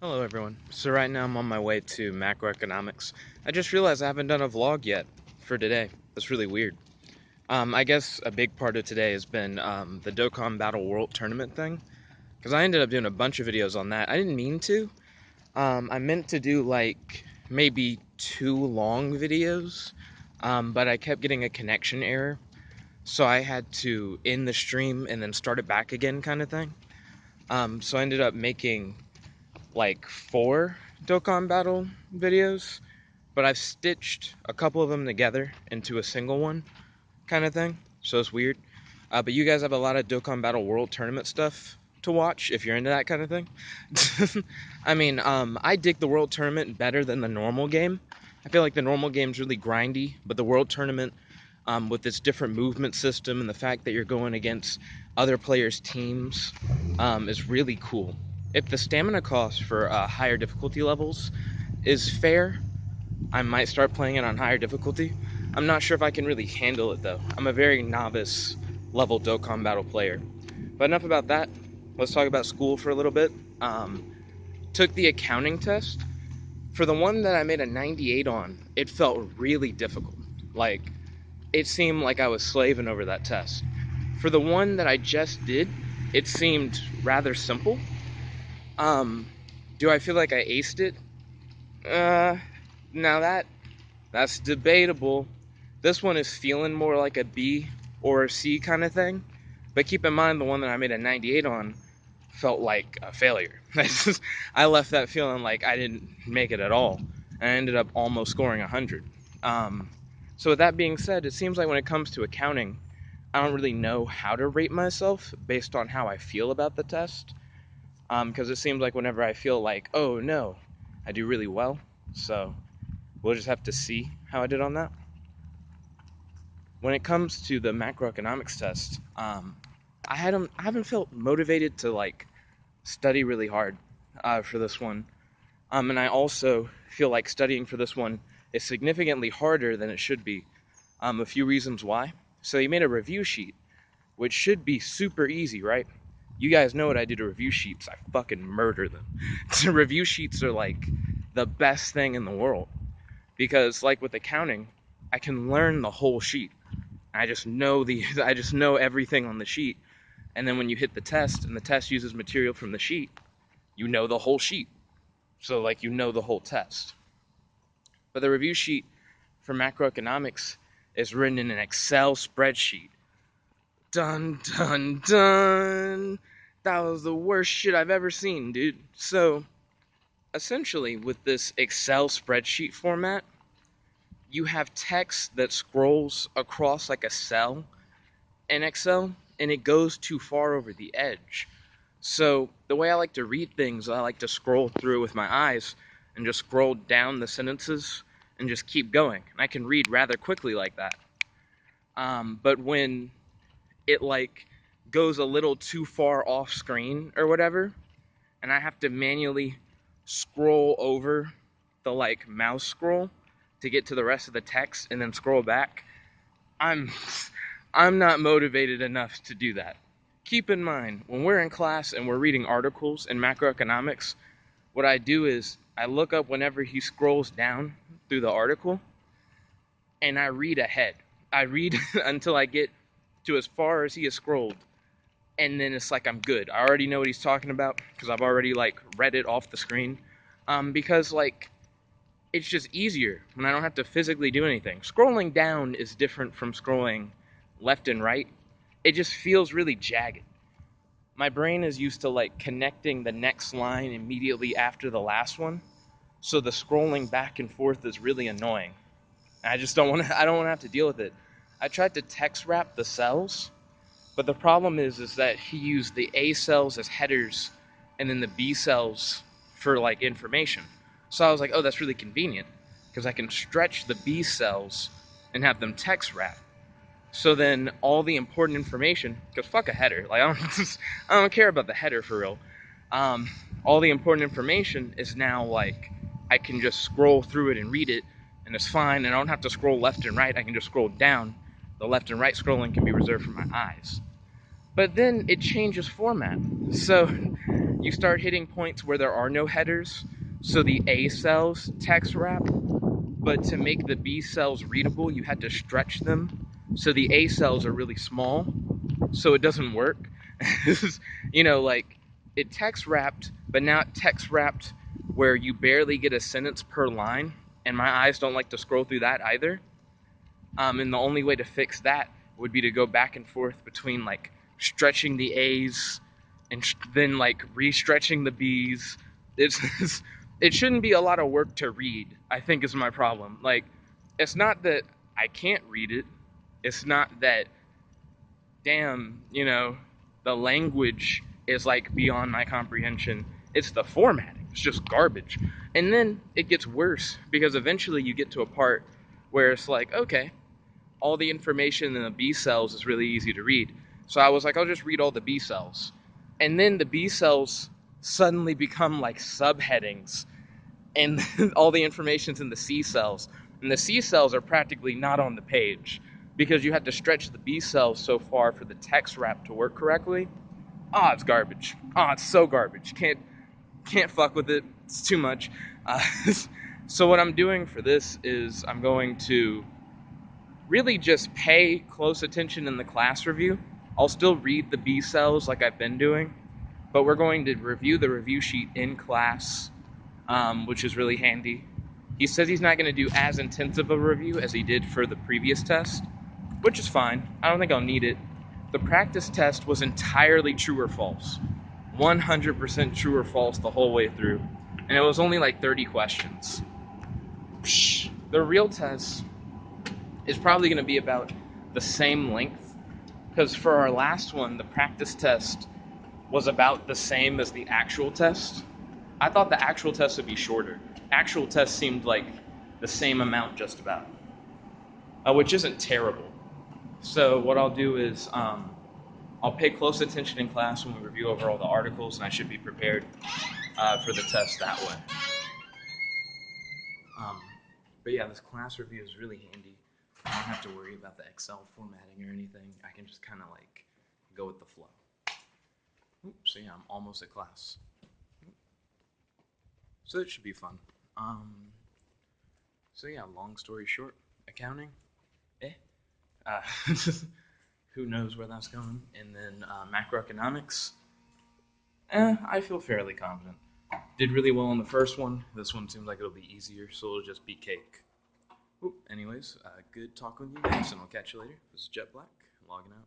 Hello everyone. So right now I'm on my way to macroeconomics. I just realized I haven't done a vlog yet for today. That's really weird. I guess a big part of today has been the Dokkan Battle World Tournament thing, because I ended up doing a bunch of videos on that. I didn't mean to. I meant to do like maybe 2 long videos, but I kept getting a connection error, so I had to end the stream and then start it back again, kind of thing. So I ended up making like 4 Dokkan Battle videos, but I've stitched a couple of them together into a single one, kind of thing. So it's weird. But you guys have a lot of Dokkan Battle World Tournament stuff to watch if you're into that kind of thing. I mean, I dig the World Tournament better than the normal game. I feel like the normal game's really grindy, but the World Tournament, with its different movement system and the fact that you're going against other players' teams, is really cool. If the stamina cost for higher difficulty levels is fair, I might start playing it on higher difficulty. I'm not sure if I can really handle it though. I'm a very novice level Dokkan Battle player. But enough about that. Let's talk about school for a little bit. Took the accounting test. For the one that I made a 98 on, it felt really difficult. Like, it seemed like I was slaving over that test. For the one that I just did, it seemed rather simple. Um, do I feel like I aced it? Now that's debatable. This one is feeling more like a B or a C kind of thing. But keep in mind, the one that I made a 98 on felt like a failure. I left that feeling like I didn't make it at all. And I ended up almost scoring 100. So with that being said, it seems like when it comes to accounting, I don't really know how to rate myself based on how I feel about the test. Because it seems like whenever I feel like, oh no, I do really well. So we'll just have to see how I did on that. When it comes to the macroeconomics test, I haven't felt motivated to like study really hard for this one, and I also feel like studying for this one is significantly harder than it should be. A few reasons why. So you made a review sheet, which should be super easy, right? You guys know what I do to review sheets. I fucking murder them. Review sheets are like the best thing in the world because, like with accounting, I can learn the whole sheet. I just know everything on the sheet. And then when you hit the test and the test uses material from the sheet, you know the whole sheet. So like you know the whole test. But the review sheet for macroeconomics is written in an Excel spreadsheet. Dun dun dun. That was the worst shit I've ever seen, dude. So essentially with this Excel spreadsheet format, you have text that scrolls across like a cell in Excel, and it goes too far over the edge. So the way I like to read things, I like to scroll through with my eyes and just scroll down the sentences and just keep going. And I can read rather quickly like that. But when it like goes a little too far off screen or whatever, and I have to manually scroll over the like mouse scroll to get to the rest of the text and then scroll back, I'm I'm not motivated enough to do that. Keep in mind, when we're in class and we're reading articles in macroeconomics, what I do is I look up whenever he scrolls down through the article and I read ahead. I read until I get to as far as he has scrolled, and then it's like I'm good. I already know what he's talking about because I've already like read it off the screen. Because like it's just easier when I don't have to physically do anything. Scrolling down is different from scrolling left and right. It just feels really jagged. My brain is used to like connecting the next line immediately after the last one, so the scrolling back and forth is really annoying. I just don't want to. I don't want to have to deal with it. I tried to text wrap the cells, but the problem is that he used the A cells as headers and then the B cells for like information. So I was like, oh, that's really convenient because I can stretch the B cells and have them text wrap. So then all the important information, because fuck a header, like I don't care about the header for real. Um, all the important information is now like I can just scroll through it and read it, and it's fine. And I don't have to scroll left and right. I can just scroll down. The left and right scrolling can be reserved for my eyes. But then it changes format. So you start hitting points where there are no headers, so the A cells text wrap, but to make the B cells readable, you had to stretch them. So the A cells are really small, so it doesn't work. Like it text wrapped, but now it text wrapped where you barely get a sentence per line, and my eyes don't like to scroll through that either. And the only way to fix that would be to go back and forth between like stretching the A's and then like re-stretching the B's. It's it shouldn't be a lot of work to read, I think is my problem. Like, it's not that I can't read it. It's not that, damn, the language is like beyond my comprehension. It's the formatting. It's just garbage. And then it gets worse because eventually you get to a part where it's like, okay, all the information in the B cells is really easy to read. So I was like, I'll just read all the B cells. And then the B cells suddenly become like subheadings, and all the information's in the C cells. And the C cells are practically not on the page because you had to stretch the B cells so far for the text wrap to work correctly. Oh, it's garbage. Oh, it's so garbage. Can't fuck with it. It's too much. Uh, so what I'm doing for this is I'm going to really just pay close attention in the class review. I'll still read the B cells like I've been doing, but we're going to review the review sheet in class, which is really handy. He says he's not going to do as intensive a review as he did for the previous test, which is fine. I don't think I'll need it. The practice test was entirely true or false. 100% true or false the whole way through. And it was only like 30 questions. The real test is probably going to be about the same length, because for our last one, the practice test was about the same as the actual test. I thought the actual test would be shorter. Actual test seemed like the same amount just about, which isn't terrible. So what I'll do is I'll pay close attention in class when we review over all the articles, and I should be prepared for the test that way. But yeah, this class review is really handy. I don't have to worry about the Excel formatting or anything. I can just kind of like go with the flow. So yeah, I'm almost at class. So it should be fun. So yeah, long story short, accounting, uh, who knows where that's going. And then macroeconomics, I feel fairly confident. Did really well on the first one. This one seems like it'll be easier, so it'll just be cake. Anyways, good talking with you guys, and I'll catch you later. This is Jet Black, logging out.